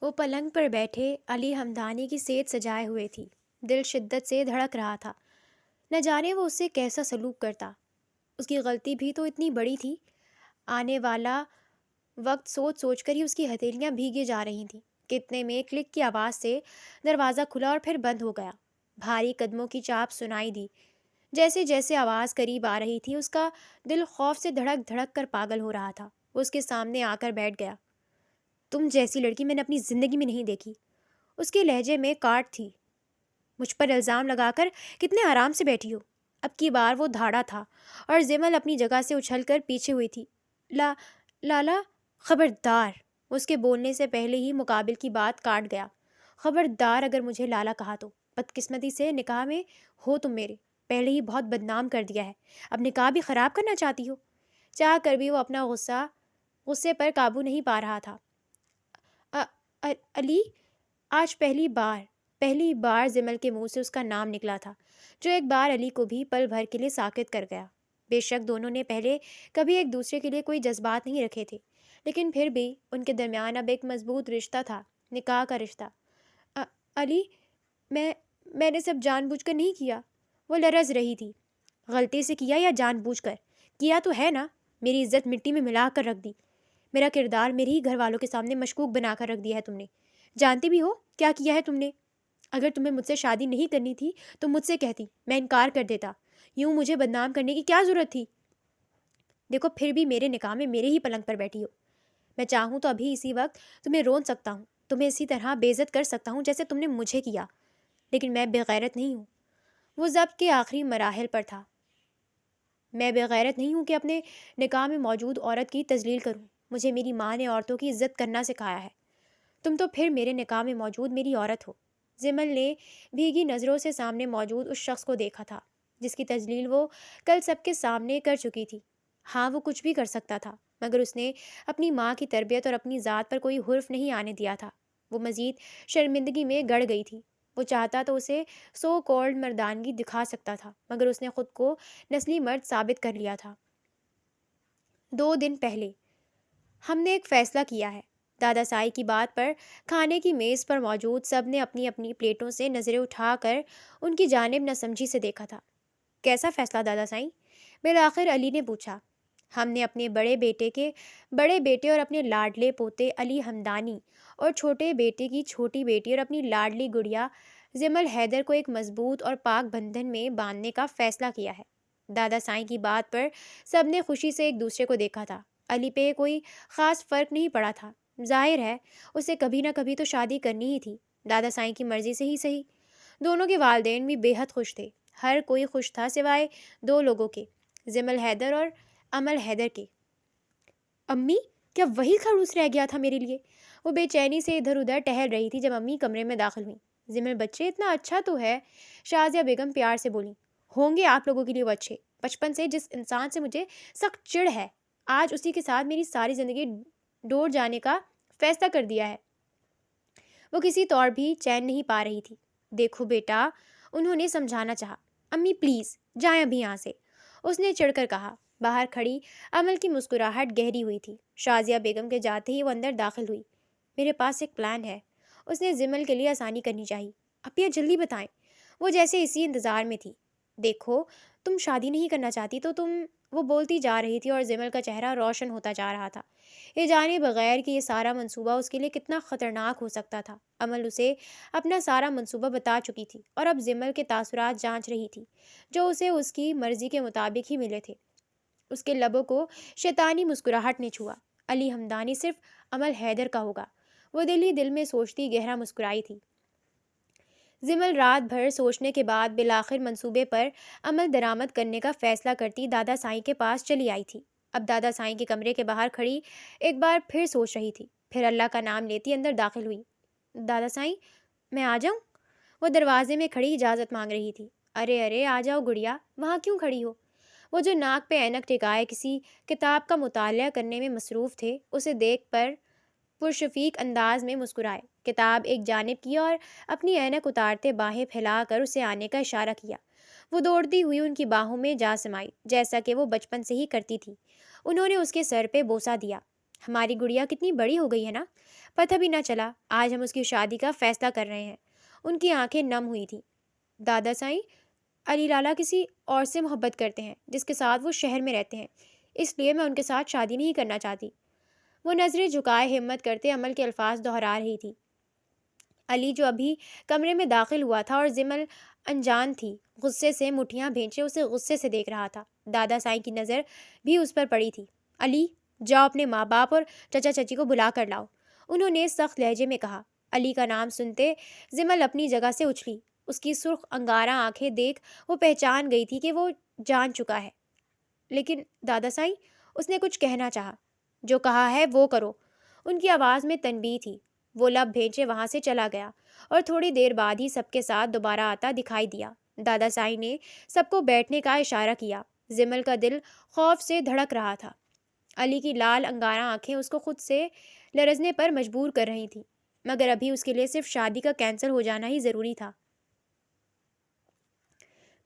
وہ پلنگ پر بیٹھے علی ہمدانی کی سیج سجائے ہوئے تھی۔ دل شدت سے دھڑک رہا تھا، نہ جانے وہ اس سے کیسا سلوک کرتا۔ اس کی غلطی بھی تو اتنی بڑی تھی، آنے والا وقت سوچ سوچ کر ہی اس کی ہتھیلیاں بھیگے جا رہی تھیں کہ اتنے میں کلک کی آواز سے دروازہ کھلا اور پھر بند ہو گیا۔ بھاری قدموں کی چاپ سنائی دی۔ جیسے جیسے آواز قریب آ رہی تھی اس کا دل خوف سے دھڑک دھڑک کر پاگل ہو رہا تھا۔ وہ اس کے سامنے آ کر بیٹھ گیا۔ تم جیسی لڑکی میں نے اپنی زندگی میں نہیں دیکھی۔ اس کے لہجے میں کاٹ تھی۔ مجھ پر الزام لگا کر کتنے آرام سے بیٹھی ہو۔ اب کی بار وہ دھاڑا تھا اور زمل اپنی جگہ سے اچھل کر پیچھے ہوئی تھی۔ لالا، خبردار! اس کے بولنے سے پہلے ہی مقابل کی بات کاٹ گیا۔ خبردار اگر مجھے لالا کہا تو بدقسمتی سے نکاح میں ہو تم میرے، پہلے ہی بہت بدنام کر دیا ہے، اب نکاح بھی خراب کرنا چاہتی ہو؟ چاہ کر بھی وہ اپنا غصے پر قابو نہیں پا رہا تھا۔ علی، آج پہلی بار زمل کے منہ سے اس کا نام نکلا تھا، جو ایک بار علی کو بھی پل بھر کے لیے ساکت کر گیا۔ بے شک دونوں نے پہلے کبھی ایک دوسرے کے لیے کوئی جذبات نہیں رکھے تھے، لیکن پھر بھی ان کے درمیان اب ایک مضبوط رشتہ تھا، نکاح کا رشتہ۔ علی، میں نے سب جان بوجھ کر نہیں کیا۔ وہ لرز رہی تھی۔ غلطی سے کیا یا جان بوجھ کر؟ کیا تو ہے نا، میری عزت مٹی میں ملا کر رکھ دی، میرا کردار میرے ہی گھر والوں کے سامنے مشکوک بنا کر رکھ دیا ہے تم نے۔ جانتی بھی ہو کیا کیا ہے تم نے؟ اگر تمہیں مجھ سے شادی نہیں کرنی تھی تو مجھ سے کہتی، میں انکار کر دیتا۔ یوں مجھے بدنام کرنے کی کیا ضرورت تھی؟ دیکھو پھر بھی میرے نکاح میں میرے ہی پلنگ پر بیٹھی ہو۔ میں چاہوں تو ابھی اسی وقت تمہیں رون سکتا ہوں، تمہیں اسی طرح بے عزت کر سکتا ہوں جیسے تم نے مجھے کیا، لیکن میں بے غیرت نہیں ہوں۔ وہ ضبط کے آخری مراحل پر تھا۔ میں بے غیرت نہیں ہوں کہ اپنے نکاح میں موجود عورت کی تذلیل کروں۔ مجھے میری ماں نے عورتوں کی عزت کرنا سکھایا ہے۔ تم تو پھر میرے نکاح میں موجود میری عورت ہو۔ زمل نے بھیگی نظروں سے سامنے موجود اس شخص کو دیکھا تھا جس کی تذلیل وہ کل سب کے سامنے کر چکی تھی۔ ہاں، وہ کچھ بھی کر سکتا تھا، مگر اس نے اپنی ماں کی تربیت اور اپنی ذات پر کوئی حرف نہیں آنے دیا تھا۔ وہ مزید شرمندگی میں گڑ گئی تھی۔ وہ چاہتا تو اسے سو کالڈ مردانگی دکھا سکتا تھا، مگر اس نے خود کو نسلی مرد ثابت کر لیا تھا۔ 2 دن پہلے ہم نے ایک فیصلہ کیا ہے۔ دادا سائی کی بات پر کھانے کی میز پر موجود سب نے اپنی اپنی پلیٹوں سے نظریں اٹھا کر ان کی جانب ناسمجھی سے دیکھا تھا۔ کیسا فیصلہ دادا سائی؟ بالآخر علی نے پوچھا۔ ہم نے اپنے بڑے بیٹے اور اپنے لاڈلے پوتے علی ہمدانی اور چھوٹے بیٹے کی چھوٹی بیٹی اور اپنی لاڈلی گڑیا زمل حیدر کو ایک مضبوط اور پاک بندھن میں باندھنے کا فیصلہ کیا ہے۔ دادا سائی کی بات پر سب نے خوشی سے ایک دوسرے کو دیکھا تھا۔ علی پہ کوئی خاص فرق نہیں پڑا تھا۔ ظاہر ہے اسے کبھی نہ کبھی تو شادی کرنی ہی تھی، دادا سائی کی مرضی سے ہی صحیح۔ دونوں کے والدین بھی بے حد خوش تھے۔ ہر کوئی خوش تھا سوائے 2 لوگوں کے، زمل حیدر اور امل حیدر کے۔ امی، کیا وہی خڑوس رہ گیا تھا میرے لیے؟ وہ بے چینی سے ادھر ادھر ٹہل رہی تھی جب امی کمرے میں داخل ہوئیں۔ زمل بچے اتنا اچھا تو ہے، شازیہ بیگم پیار سے بولیں۔ ہوں گے آپ لوگوں کے لیے وہ اچھے۔ بچپن سے جس انسان سے مجھے سخت چڑ ہے، آج اسی کے ساتھ میری ساری زندگی ڈور جانے کا فیصلہ کر دیا ہے۔ وہ کسی طور بھی چین نہیں پا رہی تھی۔ دیکھو بیٹا، انہوں نے سمجھانا چاہا۔ امی پلیز جائیں ابھی یہاں سے، اس نے چڑھ کر کہا۔ باہر کھڑی امل کی مسکراہٹ گہری ہوئی تھی۔ شازیہ بیگم کے جاتے ہی وہ اندر داخل ہوئی۔ میرے پاس ایک پلان ہے، اس نے زمل کے لیے آسانی کرنی چاہی۔ اپیا جلدی بتائیں۔ وہ جیسے اسی انتظار میں تھی۔ دیکھو تم شادی نہیں کرنا چاہتی تو وہ بولتی جا رہی تھی اور زمل کا چہرہ روشن ہوتا جا رہا تھا، یہ جانے بغیر کہ یہ سارا منصوبہ اس کے لیے کتنا خطرناک ہو سکتا تھا۔ امل اسے اپنا سارا منصوبہ بتا چکی تھی اور اب زمل کے تاثرات جانچ رہی تھی، جو اسے اس کی مرضی کے مطابق ہی ملے تھے۔ اس کے لبوں کو شیطانی مسکراہٹ نے چھوا۔ علی ہمدانی صرف امل حیدر کا ہوگا، وہ دل ہی دل میں سوچتی گہرا مسکرائی تھی۔ زمل رات بھر سوچنے کے بعد بالآخر منصوبے پر عمل درآمد کرنے کا فیصلہ کرتی دادا سائی کے پاس چلی آئی تھی۔ اب دادا سائی کے کمرے کے باہر کھڑی ایک بار پھر سوچ رہی تھی، پھر اللہ کا نام لیتی اندر داخل ہوئی۔ دادا سائی، میں آ جاؤں؟ وہ دروازے میں کھڑی اجازت مانگ رہی تھی۔ ارے آ جاؤ گڑیا، وہاں کیوں کھڑی ہو؟ وہ جو ناک پہ اینک ٹکائے کسی کتاب کا مطالعہ کرنے میں مصروف تھے، اسے دیکھ پر پرشفیق انداز میں مسکرائے، کتاب ایک جانب کی اور اپنی اینک اتارتے باہیں پھیلا کر اسے آنے کا اشارہ کیا۔ وہ دوڑتی ہوئی ان کی باہوں میں جا سمائی، جیسا کہ وہ بچپن سے ہی کرتی تھی۔ انہوں نے اس کے سر پہ بوسہ دیا۔ ہماری گڑیا کتنی بڑی ہو گئی ہے نا، پتہ بھی نہ چلا آج ہم اس کی شادی کا فیصلہ کر رہے ہیں۔ ان کی آنکھیں نم ہوئی تھیں۔ دادا سائیں، علی لالا کسی اور سے محبت کرتے ہیں جس کے ساتھ وہ شہر میں رہتے ہیں، اس لیے میں ان کے ساتھ شادی نہیں کرنا چاہتی۔ وہ نظریں جھکائے ہمت کرتے عمل کے الفاظ دہرا رہی تھی۔ علی جو ابھی کمرے میں داخل ہوا تھا اور زمل انجان تھی، غصے سے مٹھیاں بھینچے اسے غصے سے دیکھ رہا تھا۔ دادا سائیں کی نظر بھی اس پر پڑی تھی۔ علی، جاؤ اپنے ماں باپ اور چچا چچی کو بلا کر لاؤ، انہوں نے سخت لہجے میں کہا۔ علی کا نام سنتے زمل اپنی جگہ سے اچھلی۔ اس کی سرخ انگارہ آنکھیں دیکھ وہ پہچان گئی تھی کہ وہ جان چکا ہے۔ لیکن دادا سائیں، اس نے کچھ کہنا چاہا۔ جو کہا ہے وہ کرو، ان کی آواز میں تنبیہ تھی۔ وہ لب بھینچے وہاں سے چلا گیا اور تھوڑی دیر بعد ہی سب کے ساتھ دوبارہ آتا دکھائی دیا۔ دادا سائیں نے سب کو بیٹھنے کا اشارہ کیا۔ زمل کا دل خوف سے دھڑک رہا تھا۔ علی کی لال انگارہ آنکھیں اس کو خود سے لرزنے پر مجبور کر رہی تھیں، مگر ابھی اس کے لیے صرف شادی کا کینسل ہو جانا ہی ضروری تھا۔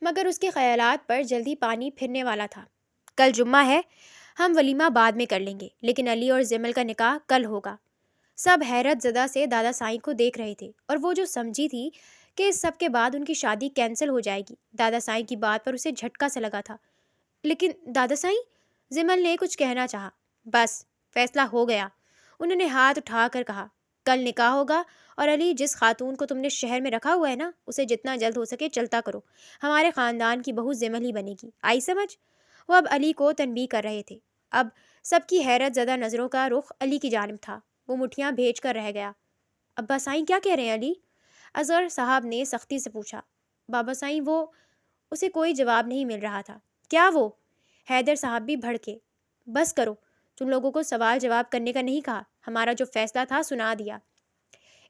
مگر اس کے خیالات پر جلدی پانی پھرنے والا تھا۔ کل جمعہ ہے، ہم ولیمہ بعد میں کر لیں گے، لیکن علی اور زمل کا نکاح کل ہوگا۔ سب حیرت زدہ سے دادا سائیں کو دیکھ رہے تھے، اور وہ جو سمجھی تھی کہ اس سب کے بعد ان کی شادی کینسل ہو جائے گی، دادا سائیں کی بات پر اسے جھٹکا سا لگا تھا۔ لیکن دادا سائیں، زمل نے کچھ کہنا چاہا۔ بس، فیصلہ ہو گیا، انہوں نے ہاتھ اٹھا کر کہا۔ کل نکاح ہوگا، اور علی، جس خاتون کو تم نے شہر میں رکھا ہوا ہے نا، اسے جتنا جلد ہو سکے چلتا کرو۔ ہمارے خاندان کی بہو زمل ہی بنے گی، آئی سمجھ؟ وہ اب علی کو تنبیہ کر رہے تھے۔ اب سب کی حیرت زدہ نظروں کا رخ علی کی جانب تھا۔ وہ مٹھیاں بھیج کر رہ گیا۔ ابا سائیں کیا کہہ رہے ہیں علی؟ اصغر صاحب نے سختی سے پوچھا۔ بابا سائیں، وہ… اسے کوئی جواب نہیں مل رہا تھا۔ کیا وہ؟ حیدر صاحب بھی بھڑکے۔ بس کرو، تم لوگوں کو سوال جواب کرنے کا نہیں کہا، ہمارا جو فیصلہ تھا سنا دیا۔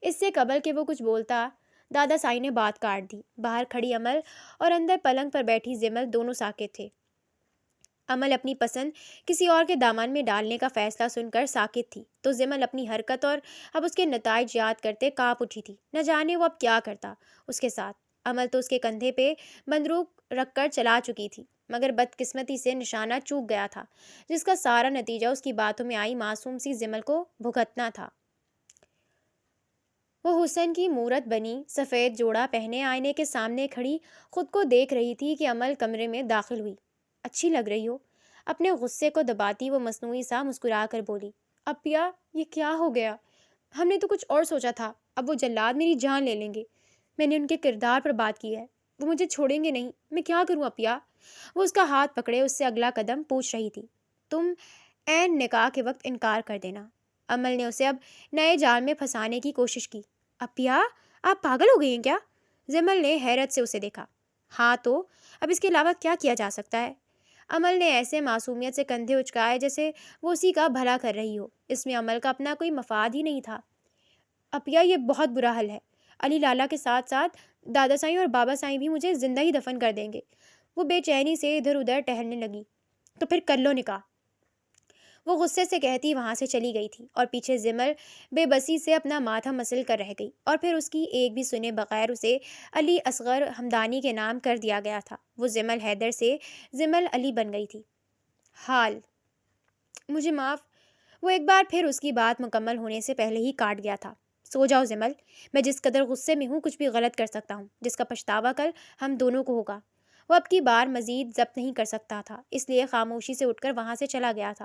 اس سے قبل کہ وہ کچھ بولتا، دادا سائیں نے بات کاٹ دی۔ باہر کھڑی عمل اور اندر پلنگ پر بیٹھی زمل دونوں ساکت تھے۔ عمل اپنی پسند کسی اور کے دامن میں ڈالنے کا فیصلہ سن کر ساکت تھی، تو زمل اپنی حرکت اور اب اس کے نتائج یاد کرتے کانپ اٹھی تھی۔ نہ جانے وہ اب کیا کرتا اس کے ساتھ۔ عمل تو اس کے کندھے پہ بندوق رکھ کر چلا چکی تھی، مگر بدقسمتی سے نشانہ چوک گیا تھا، جس کا سارا نتیجہ اس کی باتوں میں آئی معصوم سی زمل کو بھگتنا تھا۔ وہ حسن کی مورت بنی سفید جوڑا پہنے آئینے کے سامنے کھڑی خود کو دیکھ رہی تھی کہ عمل کمرے میں داخل ہوئی۔ اچھی لگ رہی ہو، اپنے غصے کو دباتی وہ مصنوعی سا مسکرا کر بولی۔ اپیا، یہ کیا ہو گیا؟ ہم نے تو کچھ اور سوچا تھا، اب وہ جلاد میری جان لے لیں گے۔ میں نے ان کے کردار پر بات کی ہے، وہ مجھے چھوڑیں گے نہیں، میں کیا کروں اپیا؟ وہ اس کا ہاتھ پکڑے اس سے اگلا قدم پوچھ رہی تھی۔ تم عین نکاح کے وقت انکار کر دینا۔ عمل نے اسے اب نئے جال میں پھنسانے کی کوشش کی۔ اپیا، آپ پاگل ہو گئی ہیں کیا؟ زمل نے حیرت سے اسے دیکھا۔ ہاں تو اب اس کے علاوہ کیا کیا جا سکتا ہے؟ عمل نے ایسے معصومیت سے کندھے اچکائے جیسے وہ اسی کا بھلا کر رہی ہو۔ اس میں عمل کا اپنا کوئی مفاد ہی نہیں تھا۔ اپیا، یہ بہت برا حل ہے۔ علی لالا کے ساتھ ساتھ دادا سائیں اور بابا سائیں بھی مجھے زندہ ہی دفن کر دیں گے۔ وہ بے چینی سے ادھر ادھر ٹہلنے لگی۔ تو پھر کر لو نکاح، وہ غصے سے کہتی وہاں سے چلی گئی تھی، اور پیچھے زمل بے بسی سے اپنا ماتھا مسل کر رہ گئی، اور پھر اس کی ایک بھی سنے بغیر اسے علی اصغر ہمدانی کے نام کر دیا گیا تھا۔ وہ زمل حیدر سے زمل علی بن گئی تھی۔ حال مجھے معاف، وہ ایک بار پھر اس کی بات مکمل ہونے سے پہلے ہی کاٹ گیا تھا۔ سو جاؤ زمل، میں جس قدر غصے میں ہوں کچھ بھی غلط کر سکتا ہوں، جس کا پچھتاوا کل ہم دونوں کو ہوگا۔ وہ اب کی بار مزید ضبط نہیں کر سکتا تھا، اس لیے خاموشی سے اٹھ کر وہاں سے چلا گیا تھا،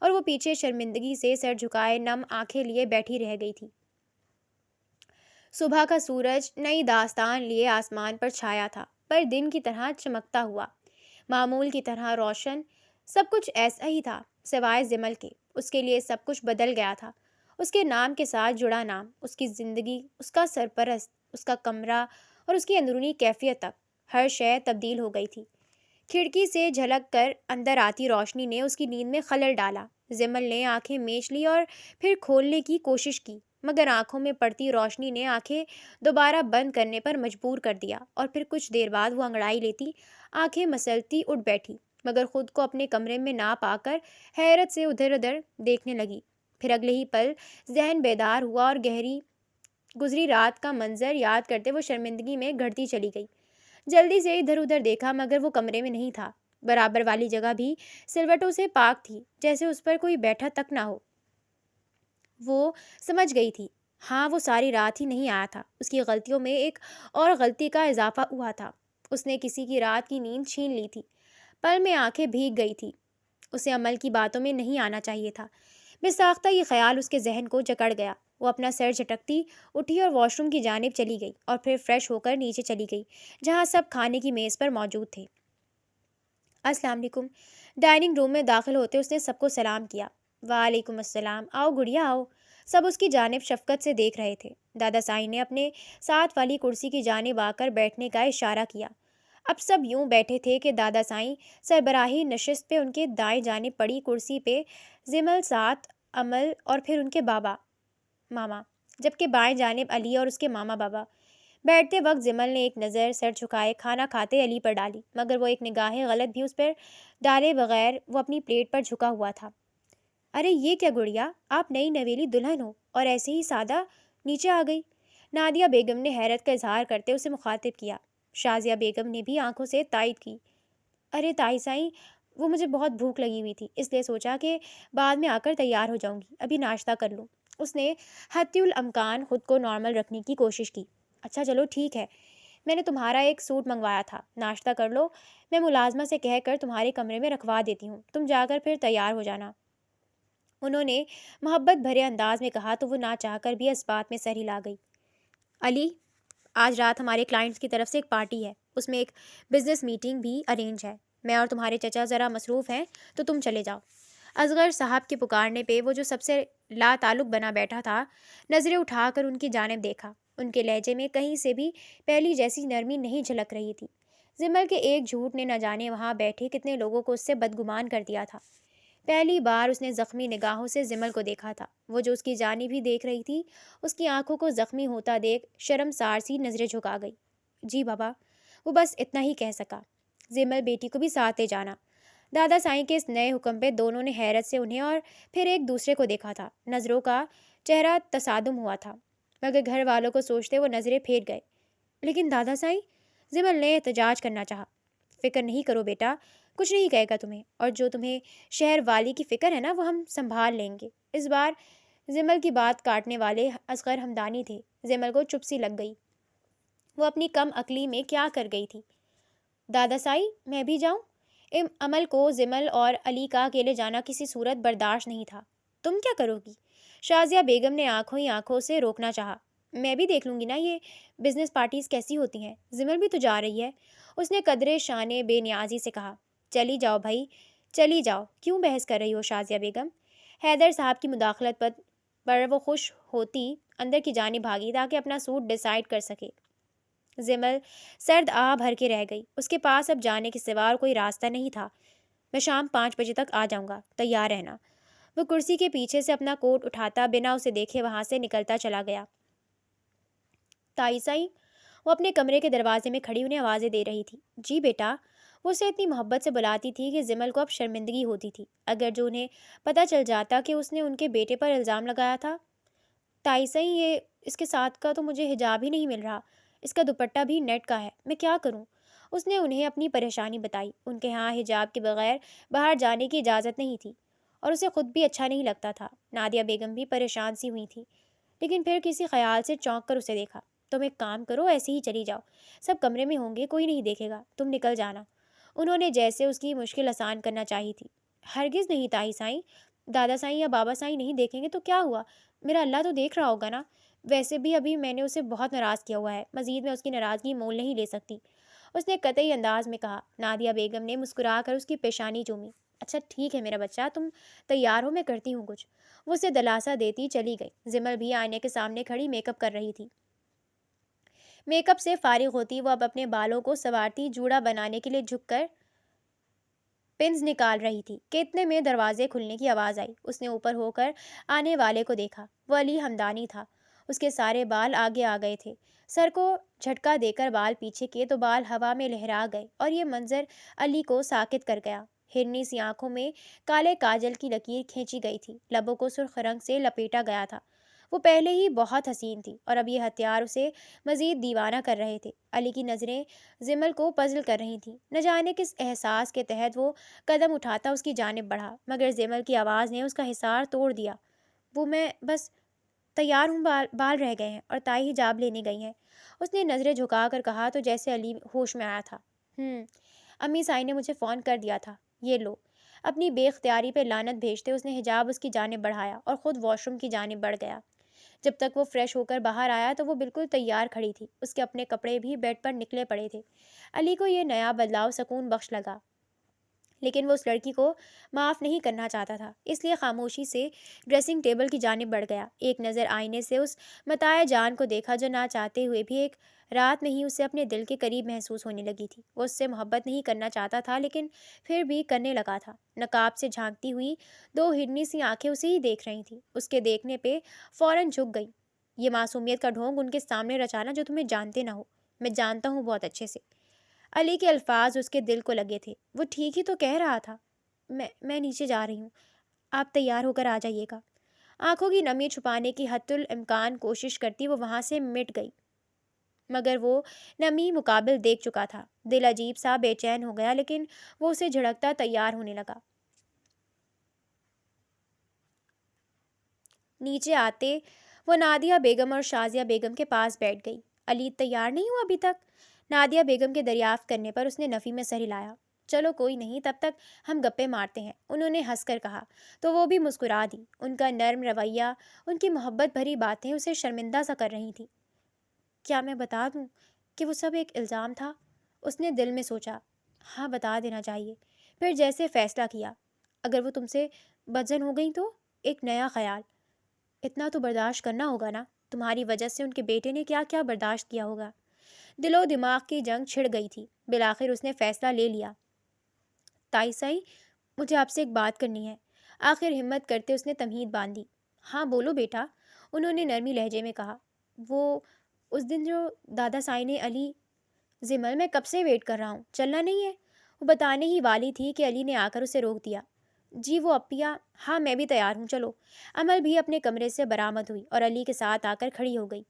اور وہ پیچھے شرمندگی سے سر جھکائے نم آنکھیں لیے بیٹھی رہ گئی تھی۔ صبح کا سورج نئی داستان لیے آسمان پر چھایا تھا، پر دن کی طرح چمکتا ہوا، معمول کی طرح روشن۔ سب کچھ ایسا ہی تھا سوائے زمل کے۔ اس کے لیے سب کچھ بدل گیا تھا۔ اس کے نام کے ساتھ جڑا نام، اس کی زندگی، اس کا سرپرست، اس کا کمرہ اور اس کی اندرونی کیفیت تک، ہر شے تبدیل ہو گئی تھی۔ کھڑکی سے جھلک کر اندر آتی روشنی نے اس کی نیند میں خلل ڈالا۔ زمل نے آنکھیں میچ لی اور پھر کھولنے کی کوشش کی، مگر آنکھوں میں پڑتی روشنی نے آنکھیں دوبارہ بند کرنے پر مجبور کر دیا، اور پھر کچھ دیر بعد وہ انگڑائی لیتی، آنکھیں مسلتی اٹھ بیٹھی، مگر خود کو اپنے کمرے میں نہ پا کر حیرت سے ادھر ادھر دیکھنے لگی۔ پھر اگلے ہی پل ذہن بیدار ہوا اور گزری رات کا منظر یاد کرتے وہ شرمندگی میں گھڑتی چلی گئی۔ جلدی سے ادھر ادھر دیکھا، مگر وہ کمرے میں نہیں تھا۔ برابر والی جگہ بھی سلوٹوں سے پاک تھی، جیسے اس پر کوئی بیٹھا تک نہ ہو۔ وہ سمجھ گئی تھی۔ ہاں، وہ ساری رات ہی نہیں آیا تھا، اس کی غلطیوں میں ایک اور غلطی کا اضافہ ہوا تھا۔ اس نے کسی کی رات کی نیند چھین لی تھی۔ پل میں آنکھیں بھیگ گئی تھی۔ اسے عمل کی باتوں میں نہیں آنا چاہیے تھا۔ بے ساختہ یہ خیال اس کے ذہن کو جکڑ گیا۔ وہ اپنا سر جھٹکتی اٹھی اور واش روم کی جانب چلی گئی اور پھر فریش ہو کر نیچے چلی گئی جہاں سب کھانے کی میز پر موجود تھے۔ السلام علیکم۔ ڈائننگ روم میں داخل ہوتے اس نے سب کو سلام کیا۔ وعلیکم السلام، آؤ گڑیا آؤ۔ سب اس کی جانب شفقت سے دیکھ رہے تھے۔ دادا سائی نے اپنے ساتھ والی کرسی کی جانب آ کر بیٹھنے کا اشارہ کیا۔ اب سب یوں بیٹھے تھے کہ دادا سائی سربراہی نشست پہ ان کے دائیں جانب پڑی کرسی پہ زمل ساتھ عمل اور پھر ان کے بابا ماما، جبکہ بائیں جانب علی اور اس کے ماما بابا۔ بیٹھتے وقت زمل نے ایک نظر سر جھکائے کھانا کھاتے علی پر ڈالی، مگر وہ ایک نگاہ غلط بھی اس پر ڈالے بغیر وہ اپنی پلیٹ پر جھکا ہوا تھا۔ ارے یہ کیا گڑیا، آپ نئی نویلی دلہن ہو اور ایسے ہی سادہ نیچے آ گئی؟ نادیہ بیگم نے حیرت کا اظہار کرتے اسے مخاطب کیا۔ شازیہ بیگم نے بھی آنکھوں سے تائید کی۔ ارے تائی سائیں، وہ مجھے بہت بھوک لگی ہوئی تھی، اس لیے سوچا کہ بعد میں آ کر تیار ہو جاؤں گی، ابھی ناشتہ کر لوں۔ اس نے حتی الامکان خود کو نارمل رکھنے کی کوشش کی۔ اچھا چلو ٹھیک ہے، میں نے تمہارا ایک سوٹ منگوایا تھا، ناشتہ کر لو، میں ملازمہ سے کہہ کر تمہارے کمرے میں رکھوا دیتی ہوں، تم جا کر پھر تیار ہو جانا۔ انہوں نے محبت بھرے انداز میں کہا تو وہ نہ چاہ کر بھی اس بات میں سر ہلا گئی۔ علی، آج رات ہمارے کلائنٹس کی طرف سے ایک پارٹی ہے، اس میں ایک بزنس میٹنگ بھی ارینج ہے، میں اور تمہارے چچا ذرا مصروف ہیں تو تم چلے جاؤ۔ اصغر صاحب کے پکارنے پہ وہ جو سب سے لا تعلق بنا بیٹھا تھا، نظریں اٹھا کر ان کی جانب دیکھا۔ ان کے لہجے میں کہیں سے بھی پہلی جیسی نرمی نہیں جھلک رہی تھی۔ زمل کے ایک جھوٹ نے نہ جانے وہاں بیٹھے کتنے لوگوں کو اس سے بدگمان کر دیا تھا۔ پہلی بار اس نے زخمی نگاہوں سے زمل کو دیکھا تھا۔ وہ جو اس کی جانب ہی دیکھ رہی تھی، اس کی آنکھوں کو زخمی ہوتا دیکھ شرمسار سی نظریں جھکا گئی۔ جی بابا، وہ بس اتنا ہی کہہ سکا۔ زمل بیٹی کو بھی ساتھ لے جانا۔ دادا سائیں کے اس نئے حکم پہ دونوں نے حیرت سے انہیں اور پھر ایک دوسرے کو دیکھا تھا۔ نظروں کا چہرہ تصادم ہوا تھا، مگر گھر والوں کو سوچتے وہ نظریں پھیر گئے۔ لیکن دادا سائیں، زمل نے احتجاج کرنا چاہا۔ فکر نہیں کرو بیٹا، کچھ نہیں کہے گا تمہیں، اور جو تمہیں شہر والی کی فکر ہے نا، وہ ہم سنبھال لیں گے۔ اس بار زمل کی بات کاٹنے والے اصغر ہمدانی تھے۔ زمل کو چپ سی لگ گئی۔ وہ اپنی کم عقلی میں کیا کر گئی تھی؟ دادا سائی، میں بھی جاؤں؟ عمل کو زمل اور علی کا اکیلے جانا کسی صورت برداشت نہیں تھا۔ تم کیا کرو گی؟ شازیہ بیگم نے آنکھوں ہی آنکھوں سے روکنا چاہا۔ میں بھی دیکھ لوں گی نا یہ بزنس پارٹیز کیسی ہوتی ہیں، زمل بھی تو جا رہی ہے، اس نے قدرے شانے بے نیازی سے کہا۔ چلی جاؤ بھائی، چلی جاؤ، کیوں بحث کر رہی ہو شازیہ بیگم؟ حیدر صاحب کی مداخلت پر وہ خوش ہوتی اندر کی جانب بھاگی تاکہ اپنا سوٹ ڈیسائیڈ کر سکے۔ زمل سرد آہ بھر کے رہ گئی۔ اس کے پاس اب جانے کے سوا اور کوئی راستہ نہیں تھا۔ میں شام 5 بجے تک آ جاؤں گا، تیار رہنا۔ وہ کرسی کے پیچھے سے اپنا کوٹ اٹھاتا بنا اسے دیکھے وہاں سے نکلتا چلا گیا۔ تائی سائی، وہ اپنے کمرے کے دروازے میں کھڑی انہیں آوازیں دے رہی تھی۔ جی بیٹا، وہ اسے اتنی محبت سے بلاتی تھی کہ زمل کو اب شرمندگی ہوتی تھی اگر جو انہیں پتہ چل جاتا کہ اس نے ان کے بیٹے پر الزام لگایا تھا۔ تائی سائی، یہ اس کے ساتھ کا تو مجھے حجاب ہی نہیں مل رہا، اس کا دوپٹہ بھی نیٹ کا ہے، میں کیا کروں؟ اس نے انہیں اپنی پریشانی بتائی۔ ان کے ہاں حجاب کے بغیر باہر جانے کی اجازت نہیں تھی اور اسے خود بھی اچھا نہیں لگتا تھا۔ نادیہ بیگم بھی پریشان سی ہوئی تھی، لیکن پھر کسی خیال سے چونک کر اسے دیکھا۔ تم ایک کام کرو، ایسے ہی چلی جاؤ، سب کمرے میں ہوں گے، کوئی نہیں دیکھے گا، تم نکل جانا۔ انہوں نے جیسے اس کی مشکل آسان کرنا چاہی تھی۔ ہرگز نہیں تائی سائیں، دادا سائیں یا بابا سائیں نہیں دیکھیں گے تو کیا ہوا، میرا اللہ تو دیکھ رہا ہوگا نا۔ ویسے بھی ابھی میں نے اسے بہت ناراض کیا ہوا ہے، مزید میں اس کی ناراضگی مول نہیں لے سکتی، اس نے قطعی انداز میں کہا۔ نادیہ بیگم نے مسکرا کر اس کی پیشانی چومی۔ اچھا ٹھیک ہے میرا بچہ، تم تیار ہو، میں کرتی ہوں کچھ۔ وہ اسے دلاسا دیتی چلی گئی۔ زمل بھی آئینے کے سامنے کھڑی میک اپ کر رہی تھی۔ میک اپ سے فارغ ہوتی وہ اب اپنے بالوں کو سنوارتی جوڑا بنانے کے لیے جھک کر پنز نکال رہی تھی کہ اتنے میں دروازے کھلنے کی آواز آئی۔ اس نے اوپر ہو کر آنے والے کو دیکھا، وہ علی ہمدانی تھا۔ اس کے سارے بال آگے آ گئے تھے، سر کو جھٹکا دے کر بال پیچھے کیے تو بال ہوا میں لہرا گئے اور یہ منظر علی کو ساکت کر گیا۔ ہرنی سی آنکھوں میں کالے کاجل کی لکیر کھینچی گئی تھی، لبوں کو سرخ رنگ سے لپیٹا گیا تھا۔ وہ پہلے ہی بہت حسین تھی اور اب یہ ہتھیار اسے مزید دیوانہ کر رہے تھے۔ علی کی نظریں زمل کو پزل کر رہی تھیں، نہ جانے کس احساس کے تحت وہ قدم اٹھاتا اس کی جانب بڑھا، مگر زمل کی آواز نے اس کا حصار توڑ دیا۔ وہ میں بس تیار ہوں، بال بال رہ گئے ہیں اور تائی حجاب لینے گئی ہیں، اس نے نظریں جھکا کر کہا تو جیسے علی ہوش میں آیا تھا۔ امی سائی نے مجھے فون کر دیا تھا، یہ لو۔ اپنی بے اختیاری پہ لعنت بھیجتے اس نے حجاب اس کی جانب بڑھایا اور خود واش روم کی جانب بڑھ گیا۔ جب تک وہ فریش ہو کر باہر آیا تو وہ بالکل تیار کھڑی تھی، اس کے اپنے کپڑے بھی بیڈ پر نکلے پڑے تھے۔ علی کو یہ نیا بدلاؤ سکون بخش لگا، لیکن وہ اس لڑکی کو معاف نہیں کرنا چاہتا تھا، اس لیے خاموشی سے ڈریسنگ ٹیبل کی جانب بڑھ گیا۔ ایک نظر آئینے سے اس متاع جان کو دیکھا جو نہ چاہتے ہوئے بھی ایک رات میں ہی اسے اپنے دل کے قریب محسوس ہونے لگی تھی۔ وہ اس سے محبت نہیں کرنا چاہتا تھا لیکن پھر بھی کرنے لگا تھا۔ نقاب سے جھانکتی ہوئی دو ہرنی سی آنکھیں اسے ہی دیکھ رہی تھیں، اس کے دیکھنے پہ فوراً جھک گئی۔ یہ معصومیت کا ڈھونگ ان کے سامنے رچانا جو تمہیں جانتے نہ ہو، میں جانتا ہوں بہت اچھے سے۔ علی کے الفاظ اس کے دل کو لگے تھے۔ وہ ٹھیک ہی تو کہہ رہا تھا۔ میں نیچے جا رہی ہوں، آپ تیار ہو کر آ جائیے گا۔ آنکھوں کی نمی چھپانے کی حتی الامکان کوشش کرتی وہ وہاں سے مٹ گئی، مگر وہ نمی مقابل دیکھ چکا تھا۔ دل عجیب سا بے چین ہو گیا، لیکن وہ اسے جھڑکتا تیار ہونے لگا۔ نیچے آتے وہ نادیہ بیگم اور شازیہ بیگم کے پاس بیٹھ گئی۔ علی تیار نہیں ہوا ابھی تک؟ نادیہ بیگم کے دریافت کرنے پر اس نے نفی میں سر ہلایا۔ چلو کوئی نہیں، تب تک ہم گپے مارتے ہیں، انہوں نے ہنس کر کہا تو وہ بھی مسکرا دی۔ ان کا نرم رویہ، ان کی محبت بھری باتیں اسے شرمندہ سا کر رہی تھیں۔ کیا میں بتا دوں کہ وہ سب ایک الزام تھا؟ اس نے دل میں سوچا۔ ہاں، بتا دینا چاہیے۔ پھر جیسے فیصلہ کیا، اگر وہ تم سے بدزن ہو گئی تو ایک نیا خیال۔ اتنا تو برداشت کرنا ہوگا نا، تمہاری وجہ سے ان کے بیٹے نے کیا کیا برداشت کیا ہوگا۔ دل و دماغ کی جنگ چھڑ گئی تھی، بالآخر اس نے فیصلہ لے لیا۔ تائی سائی، مجھے آپ سے ایک بات کرنی ہے۔ آخر ہمت کرتے اس نے تمہید باندھی۔ ہاں بولو بیٹا، انہوں نے نرمی لہجے میں کہا۔ وہ اس دن جو دادا سائی نے علی زمل، میں کب سے ویٹ کر رہا ہوں، چلنا نہیں ہے؟ وہ بتانے ہی والی تھی کہ علی نے آ کر اسے روک دیا۔ جی وہ اپیا، ہاں میں بھی تیار ہوں، چلو۔ عمل بھی اپنے کمرے سے برآمد ہوئی اور علی کے ساتھ آ کر کھڑی ہو گئی۔